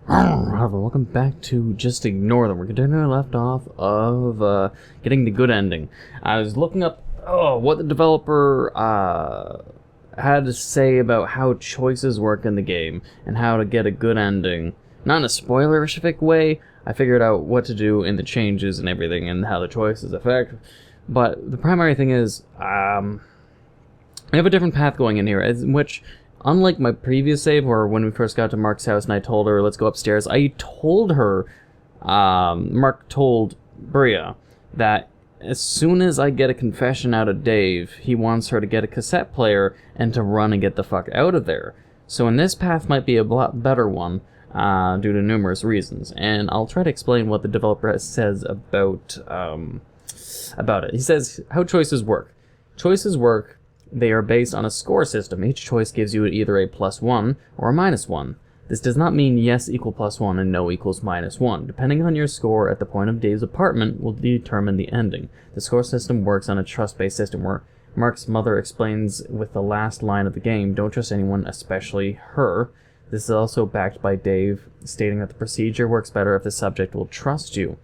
Welcome back to Just Ignore Them. We're continuing our left off of getting the good ending. I was looking up what the developer had to say about how choices work in the game and how to get a good ending. Not in a spoilerific way. I figured out what to do in the changes and everything and how the choices affect. But the primary thing is, I have a different path going in here, in which, unlike my previous save, where when we first got to Mark's house and I told her, let's go upstairs, I told her, Mark told Bria, that as soon as I get a confession out of Dave, he wants her to get a cassette player and to run and get the fuck out of there. So in this path might be a lot better one, due to numerous reasons, and I'll try to explain what the developer says about it. He says, how choices work. Choices work, they are based on a score system. Each choice gives you either a +1 or a -1. This does not mean yes equal +1 and no equals -1. Depending on your score at the point of Dave's apartment will determine the ending. The score system works on a trust-based system where Mark's mother explains with the last line of the game, don't trust anyone, especially her. This is also backed by Dave, stating that the procedure works better if the subject will trust you.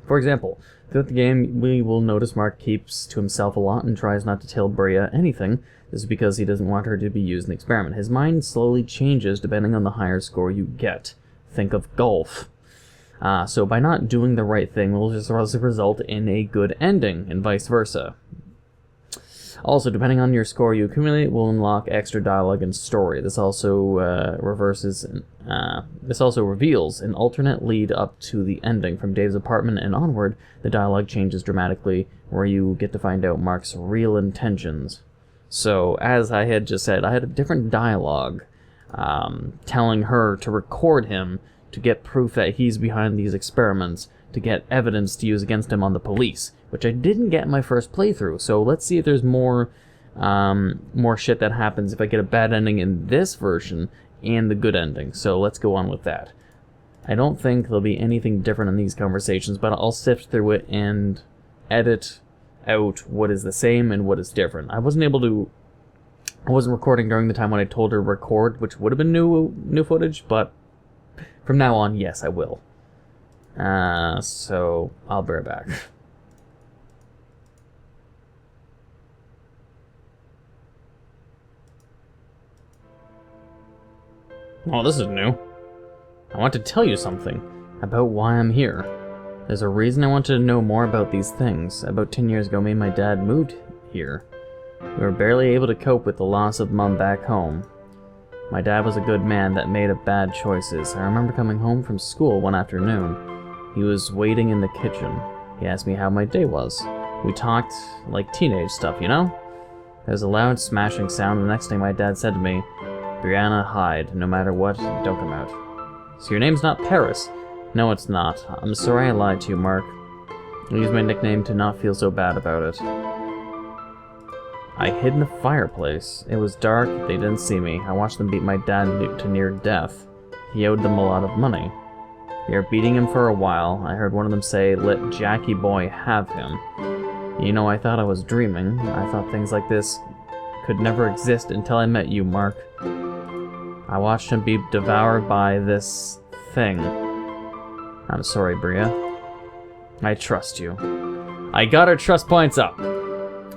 For example, throughout the game, we will notice Mark keeps to himself a lot and tries not to tell Bria anything. This is because he doesn't want her to be used in the experiment. His mind slowly changes depending on the higher score you get. Think of golf. So by not doing the right thing will just result in a good ending, and vice versa. Also, depending on your score you accumulate, will unlock extra dialogue and story. This also reveals an alternate lead up to the ending. From Dave's apartment and onward, the dialogue changes dramatically, where you get to find out Mark's real intentions. So, as I had just said, I had a different dialogue telling her to record him to get proof that he's behind these experiments, to get evidence to use against him on the police, which I didn't get in my first playthrough. So let's see if there's more shit that happens if I get a bad ending in this version and the good ending. So let's go on with that. I don't think there'll be anything different in these conversations, but I'll sift through it and edit out what is the same and what is different. I wasn't recording during the time when I told her to record, which would have been new footage, but from now on, yes, I will. So I'll be right back. Oh, this is new. I want to tell you something about why I'm here. There's a reason I wanted to know more about these things. About 10 years ago, me and my dad moved here. We were barely able to cope with the loss of Mom back home. My dad was a good man that made bad choices. I remember coming home from school one afternoon. He was waiting in the kitchen. He asked me how my day was. We talked like teenage stuff, you know? There was a loud smashing sound, and the next thing my dad said to me, Brianna, hide. No matter what, don't come out. So your name's not Paris? No, it's not. I'm sorry I lied to you, Mark. I used my nickname to not feel so bad about it. I hid in the fireplace. It was dark, they didn't see me. I watched them beat my dad to near death. He owed them a lot of money. They were beating him for a while. I heard one of them say, let Jackie boy have him. You know, I thought I was dreaming. I thought things like this could never exist until I met you, Mark. I watched him be devoured by this thing. I'm sorry, Bria. I trust you. I got our trust points up.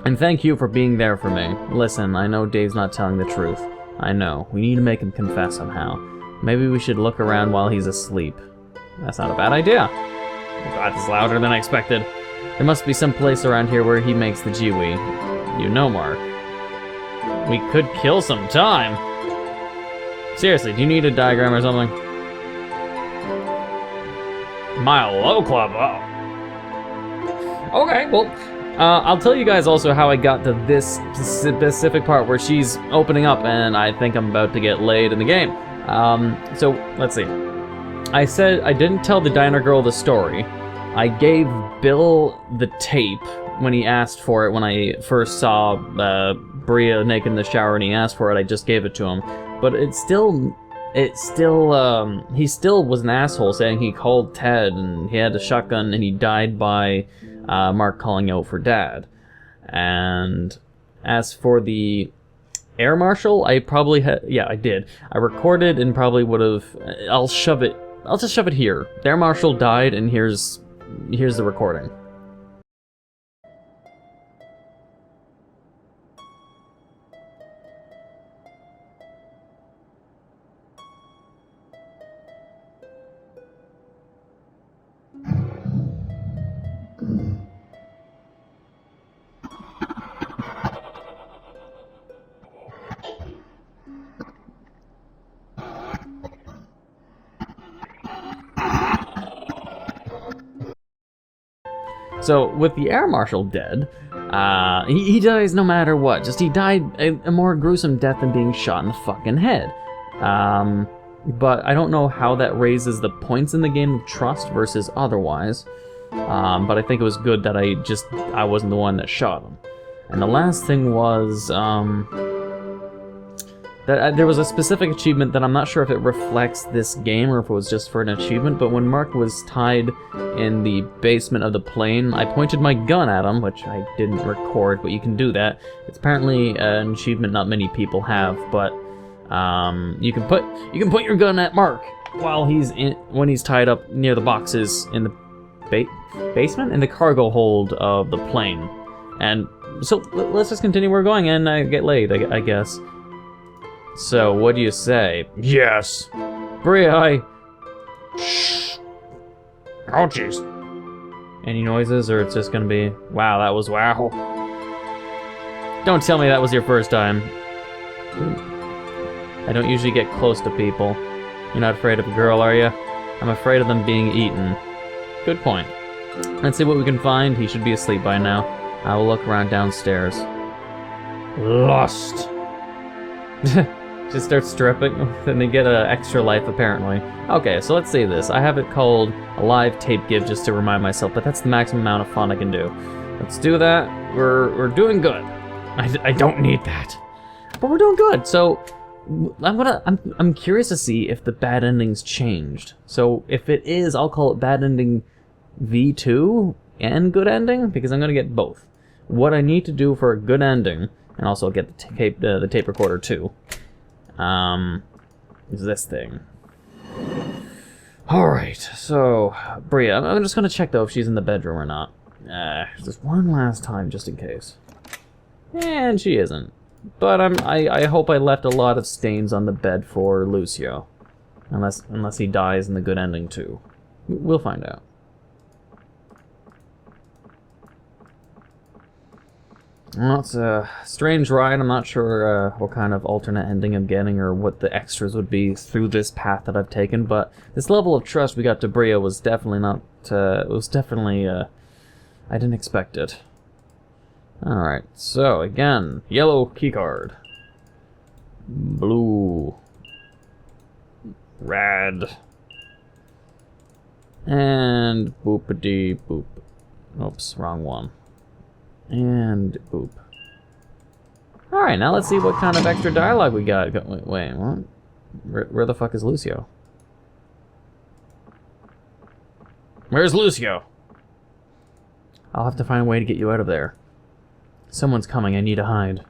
And thank you for being there for me. Listen, I know Dave's not telling the truth. I know. We need to make him confess somehow. Maybe we should look around while he's asleep. That's not a bad idea. Oh God, this is louder than I expected. There must be some place around here where he makes the Jiwi. You know, Mark. We could kill some time. Seriously, do you need a diagram or something? My low club, oh. Okay, well, I'll tell you guys also how I got to this specific part where she's opening up and I think I'm about to get laid in the game. So, let's see. I said I didn't tell the diner girl the story. I gave Bill the tape when he asked for it. When I first saw Bria naked in the shower and he asked for it, I just gave it to him. But he still was an asshole, saying he called Ted and he had a shotgun and he died by Mark calling out for Dad. And as for the air marshal, I probably had, yeah, I did. I recorded and probably would have, I'll shove it I'll just shove it here. The air marshal died, and here's the recording. So, with the air marshal dead, he dies no matter what. Just he died a more gruesome death than being shot in the fucking head. But I don't know how that raises the points in the game of trust versus otherwise. But I think it was good that I wasn't the one that shot him. And the last thing was, that there was a specific achievement that I'm not sure if it reflects this game or if it was just for an achievement, but when Mark was tied in the basement of the plane, I pointed my gun at him, which I didn't record, but you can do that. It's apparently an achievement not many people have, but you can put your gun at Mark while when he's tied up near the boxes in the basement, in the cargo hold of the plane. And so let's just continue where we're going and get laid, I guess. So, what do you say? Yes. Bria, Shh. Oh, jeez. Any noises, or it's just gonna be, wow, that was wow. Don't tell me that was your first time. I don't usually get close to people. You're not afraid of a girl, are you? I'm afraid of them being eaten. Good point. Let's see what we can find. He should be asleep by now. I will look around downstairs. Lost. Just start stripping, then they get an extra life apparently. Okay, so let's see this. I have it called a live tape give just to remind myself, but that's the maximum amount of fun I can do. Let's do that. We're doing good. I don't need that, but we're doing good. So I'm curious to see if the bad ending's changed. So if it is, I'll call it bad ending V2 and good ending because I'm gonna get both. What I need to do for a good ending, and also get the tape recorder too. Is this thing. Alright, so, Bria, I'm just gonna check though if she's in the bedroom or not. Just one last time, just in case. And she isn't. But I hope I left a lot of stains on the bed for Lucio. Unless he dies in the good ending too. We'll find out. Well, it's a strange ride. I'm not sure what kind of alternate ending I'm getting or what the extras would be through this path that I've taken, but this level of trust we got to Bria was definitely not, I didn't expect it. Alright, so again, yellow keycard. Blue. Red. And boopity boop. Oops, wrong one. And boop. Alright, now let's see what kind of extra dialogue we got. Wait, what? Where the fuck is Lucio? Where's Lucio? I'll have to find a way to get you out of there. Someone's coming, I need to hide.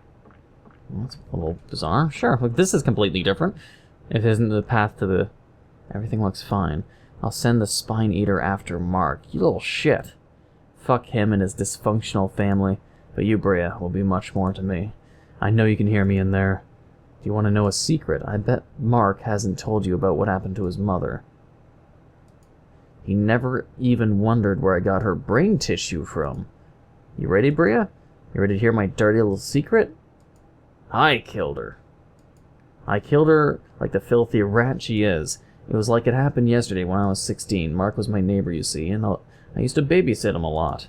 Well, that's a little bizarre. Sure, look, this is completely different. It isn't the path to the... Everything looks fine. I'll send the Spine Eater after Mark. You little shit. Fuck him and his dysfunctional family, but you, Bria, will be much more to me. I know you can hear me in there. Do you want to know a secret? I bet Mark hasn't told you about what happened to his mother. He never even wondered where I got her brain tissue from. You ready, Bria? You ready to hear my dirty little secret? I killed her. I killed her like the filthy rat she is. It was like it happened yesterday when I was 16. Mark was my neighbor, you see, and I used to babysit him a lot.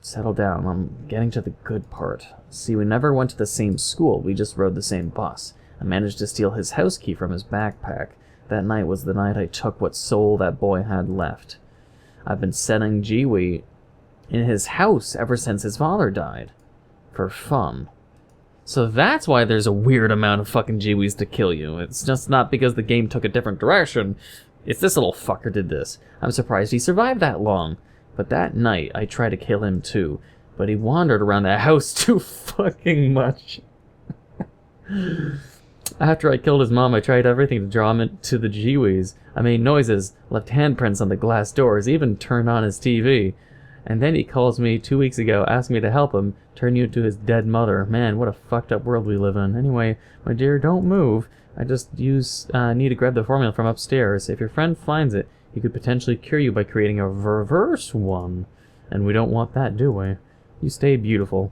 Settle down, I'm getting to the good part. See, we never went to the same school, we just rode the same bus. I managed to steal his house key from his backpack. That night was the night I took what soul that boy had left. I've been setting Jiwi in his house ever since his father died. For fun. So that's why there's a weird amount of fucking Jiwis to kill you. It's just not because the game took a different direction. It's this little fucker did this. I'm surprised he survived that long. But that night, I tried to kill him too. But he wandered around the house too fucking much. After I killed his mom, I tried everything to draw him into the Jiwis. I made noises, left handprints on the glass doors, even turned on his TV. And then he calls me 2 weeks ago, asked me to help him, turn you into his dead mother. Man, what a fucked up world we live in. Anyway, my dear, don't move. I just need to grab the formula from upstairs. If your friend finds it, he could potentially cure you by creating a reverse one. And we don't want that, do we? You stay beautiful.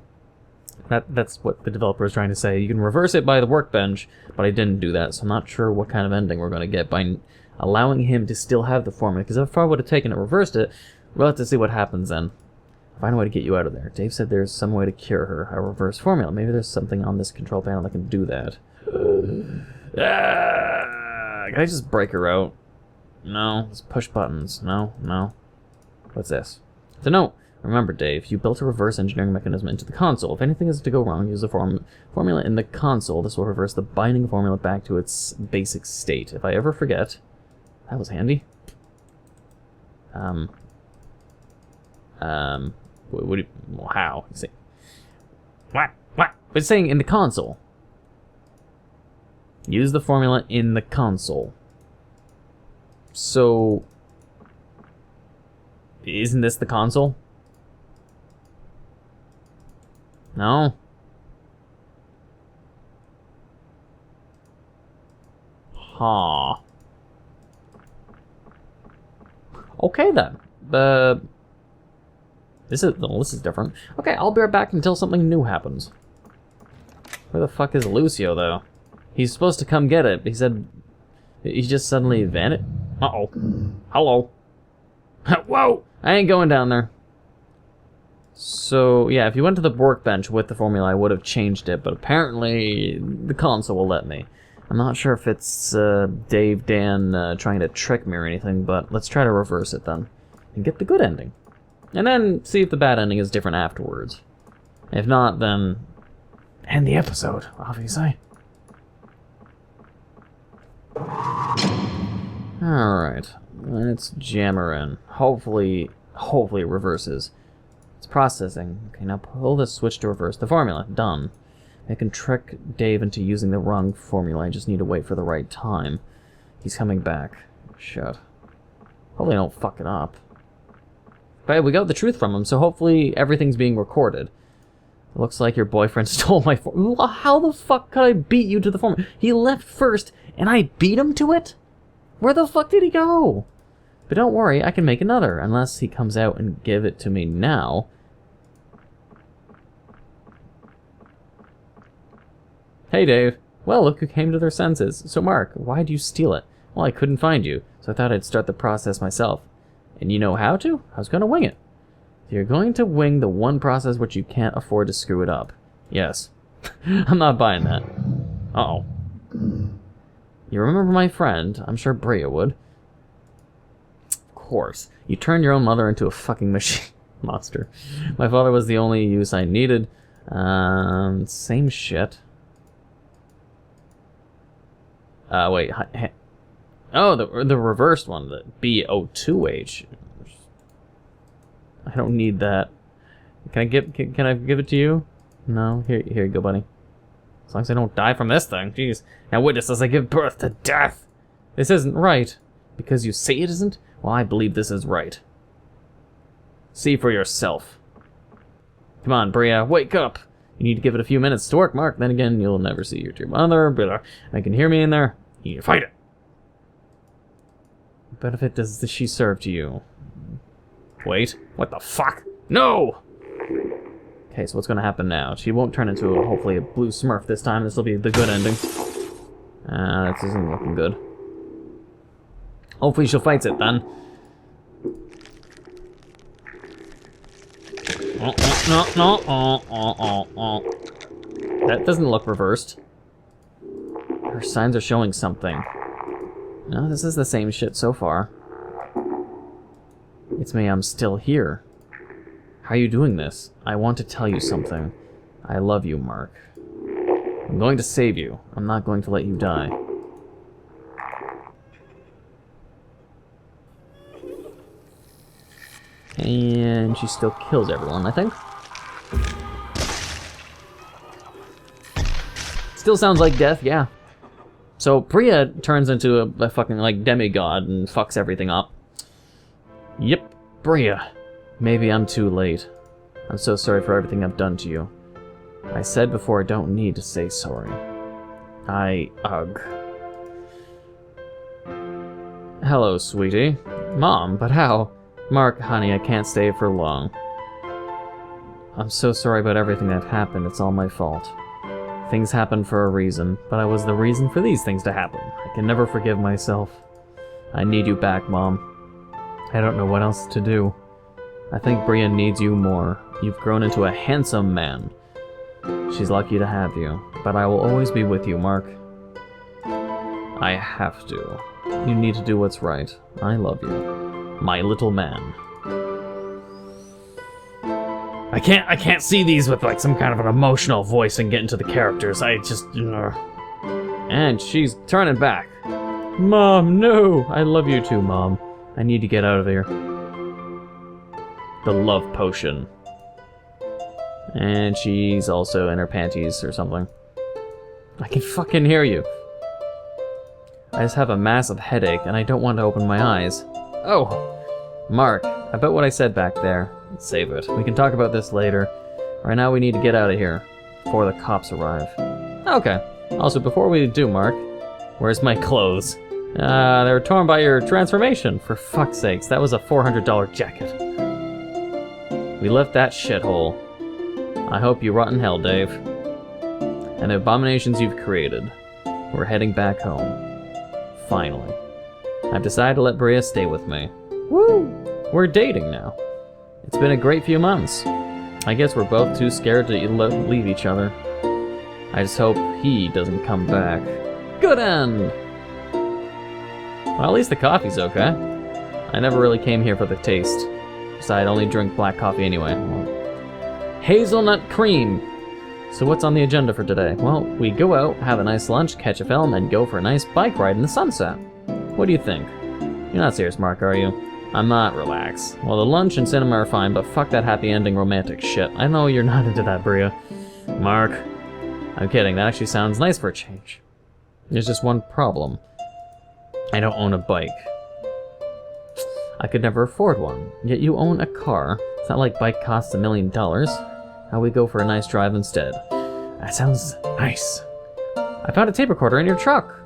That's what the developer is trying to say. You can reverse it by the workbench, but I didn't do that, so I'm not sure what kind of ending we're going to get by allowing him to still have the formula. Because if I would have taken it and reversed it, we'll have to see what happens then. Find a way to get you out of there. Dave said there's some way to cure her. A reverse formula. Maybe there's something on this control panel that can do that. Can I just break her out? No. Let's push buttons. No. What's this? It's a note. Remember, Dave, you built a reverse engineering mechanism into the console. If anything is to go wrong, use the formula in the console. This will reverse the binding formula back to its basic state. If I ever forget... That was handy. How? What? It's saying in the console. Use the formula in the console. So... Isn't this the console? No? Huh. Okay then. This is different. Okay, I'll be right back until something new happens. Where the fuck is Lucio, though? He's supposed to come get it. He said... He just suddenly vanished. Uh-oh. Hello. Whoa! I ain't going down there. So, yeah, if you went to the workbench with the formula, I would have changed it, but apparently the console will let me. I'm not sure if it's Dave Dan trying to trick me or anything, but let's try to reverse it then. And get the good ending. And then see if the bad ending is different afterwards. If not, then end the episode, obviously. Alright, let's jam her in. Hopefully it reverses. It's processing. Okay, now pull the switch to reverse the formula. Done. I can trick Dave into using the wrong formula. I just need to wait for the right time. He's coming back. Shit. Hopefully I don't fuck it up. But we got the truth from him, so hopefully everything's being recorded. It looks like your boyfriend stole my formula. How the fuck could I beat you to the formula? He left first, and I beat him to it? Where the fuck did he go? But don't worry, I can make another, unless he comes out and give it to me now. Hey, Dave. Well, look who came to their senses. So, Mark, why'd you steal it? Well, I couldn't find you, so I thought I'd start the process myself. And you know how to? I was going to wing it. You're going to wing the one process which you can't afford to screw it up. Yes. I'm not buying that. Uh-oh. You remember my friend? I'm sure Bria would. Of course. You turned your own mother into a fucking machine monster. My father was the only use I needed. Same shit. Wait. Oh, the reversed one, the BO2H. I don't need that. Can I give it to you? No? Here you go, buddy. As long as I don't die from this thing. Jeez. Now witness as I give birth to death. This isn't right. Because you say it isn't? Well, I believe this is right. See for yourself. Come on, Bria, wake up. You need to give it a few minutes to work, Mark. Then again, you'll never see your dear mother. But I can hear me in there. You need to fight it. What benefit does she serve to you? Wait. What the fuck? No! Okay, so what's going to happen now? She won't turn into, hopefully, a blue smurf this time. This will be the good ending. This isn't looking good. Hopefully she'll fight it then. That doesn't look reversed. Her signs are showing something. No, this is the same shit so far. It's me, I'm still here. How are you doing this? I want to tell you something. I love you, Mark. I'm going to save you. I'm not going to let you die. And she still kills everyone, I think. Still sounds like death, yeah. So Bria turns into a fucking, like, demigod and fucks everything up. Yep, Bria. Maybe I'm too late. I'm so sorry for everything I've done to you. I said before I don't need to say sorry. Ugh. Hello, sweetie. Mom, but how? Mark, honey, I can't stay for long. I'm so sorry about everything that happened. It's all my fault. Things happen for a reason, but I was the reason for these things to happen. I can never forgive myself. I need you back, Mom. I don't know what else to do. I think Bria needs you more. You've grown into a handsome man. She's lucky to have you, but I will always be with you, Mark. I have to. You need to do what's right. I love you. My little man. I can't see these with like some kind of an emotional voice and get into the characters. I just... And she's turning back. Mom, no! I love you too, Mom. I need to get out of here. The love potion. And she's also in her panties or something. I can fucking hear you. I just have a massive headache and I don't want to open my eyes. Oh! Mark, about what I said back there. Save it. We can talk about this later. Right now we need to get out of here before the cops arrive. Okay. Also, before we do, Mark, where's my clothes? They were torn by your transformation. For fuck's sakes, that was a $400 jacket. We left that shithole. I hope you rot in hell, Dave. And the abominations you've created. We're heading back home. Finally. I've decided to let Bria stay with me. Woo! We're dating now. It's been a great few months. I guess we're both too scared to leave each other. I just hope he doesn't come back. Good end! Well, at least the coffee's okay. I never really came here for the taste. Besides, I only drink black coffee anyway. Hazelnut cream! So what's on the agenda for today? Well, we go out, have a nice lunch, catch a film, and go for a nice bike ride in the sunset. What do you think? You're not serious, Mark, are you? I'm not. Relax. Well, the lunch and cinema are fine, but fuck that happy ending romantic shit. I know you're not into that, Bria. Mark. I'm kidding, that actually sounds nice for a change. There's just one problem. I don't own a bike. I could never afford one, yet you own a car. It's not like bike costs $1 million. How we go for a nice drive instead? That sounds nice. I found a tape recorder in your truck.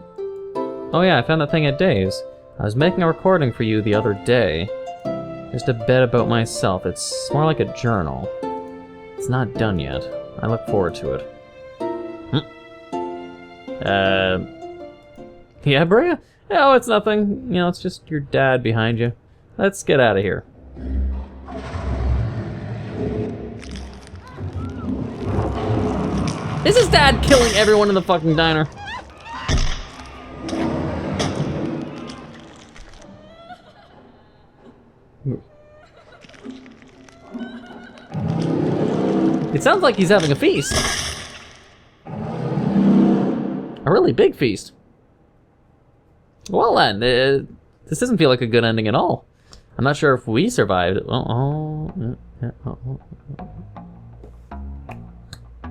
Oh yeah, I found that thing at Dave's. I was making a recording for you the other day. Just a bit about myself. It's more like a journal. It's not done yet. I look forward to it. Yeah, Bria? Oh, it's nothing. You know, it's just your dad behind you. Let's get out of here. Is his dad killing everyone in the fucking diner? It sounds like he's having a feast. A really big feast. Well then, this doesn't feel like a good ending at all. I'm not sure if we survived.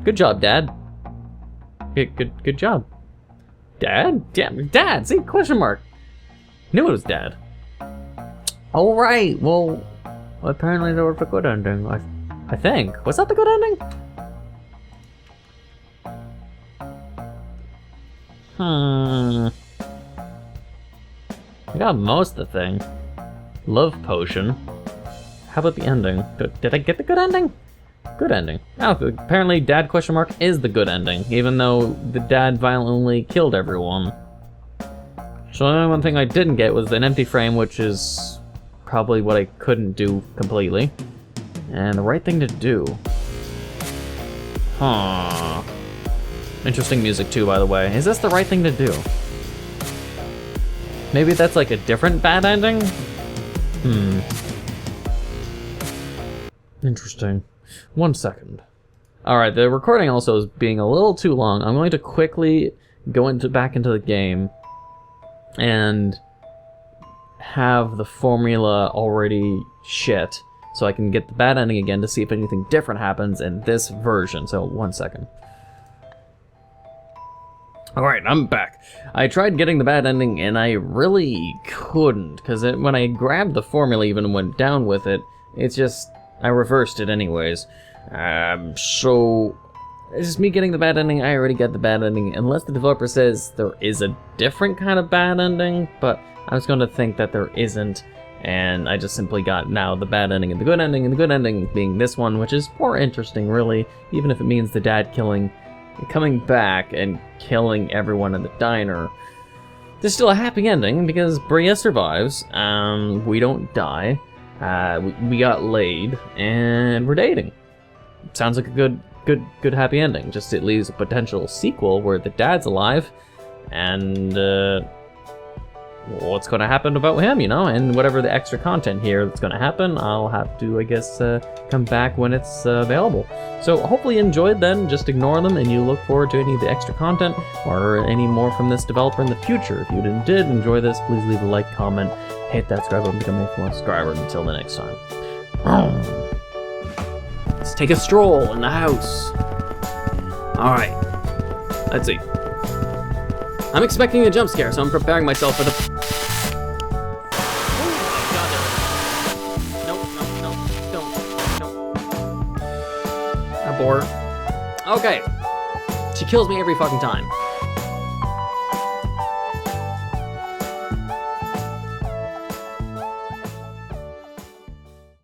Good job, Dad. Good job. Dad? Damn, Dad! See, question mark. Knew it was Dad. All right, well, apparently there was a good ending. I think. Was that the good ending? I got most of the thing. Love potion. How about the ending? Did I get the good ending? Good ending. Oh, apparently Dad question mark is the good ending, even though the dad violently killed everyone. So the only one thing I didn't get was an empty frame, which is probably what I couldn't do completely. And the right thing to do. Huh. Interesting music too, by the way. Is this the right thing to do? Maybe that's like a different bad ending? Interesting. 1 second. Alright, the recording also is being a little too long. I'm going to quickly go back into the game and have the formula already shit so I can get the bad ending again to see if anything different happens in this version. So 1 second. Alright, I'm back. I tried getting the bad ending, and I really couldn't, because when I grabbed the formula even and went down with it, it's just, I reversed it anyways. So, it's just me getting the bad ending. I already got the bad ending, unless the developer says there is a different kind of bad ending, but I was going to think that there isn't, and I just simply got now the bad ending and the good ending, and the good ending being this one, which is more interesting, really, even if it means the dad coming back and killing everyone in the diner. There's still a happy ending because Bria survives. We don't die. We got laid and we're dating. Sounds like a good happy ending. Just it leaves a potential sequel where the dad's alive and what's going to happen about him, you know, and whatever the extra content here that's going to happen, I'll have to, I guess, come back when it's available. So hopefully you enjoyed then, just ignore them, and you look forward to any of the extra content or any more from this developer in the future. If you did enjoy this, please leave a like, comment, hit that subscribe button, become a full subscriber. Until the next time. Let's take a stroll in the house. Alright, let's see. I'm expecting a jump scare, so I'm preparing myself for the... Oh my god, no. Abort. Okay. She kills me every fucking time.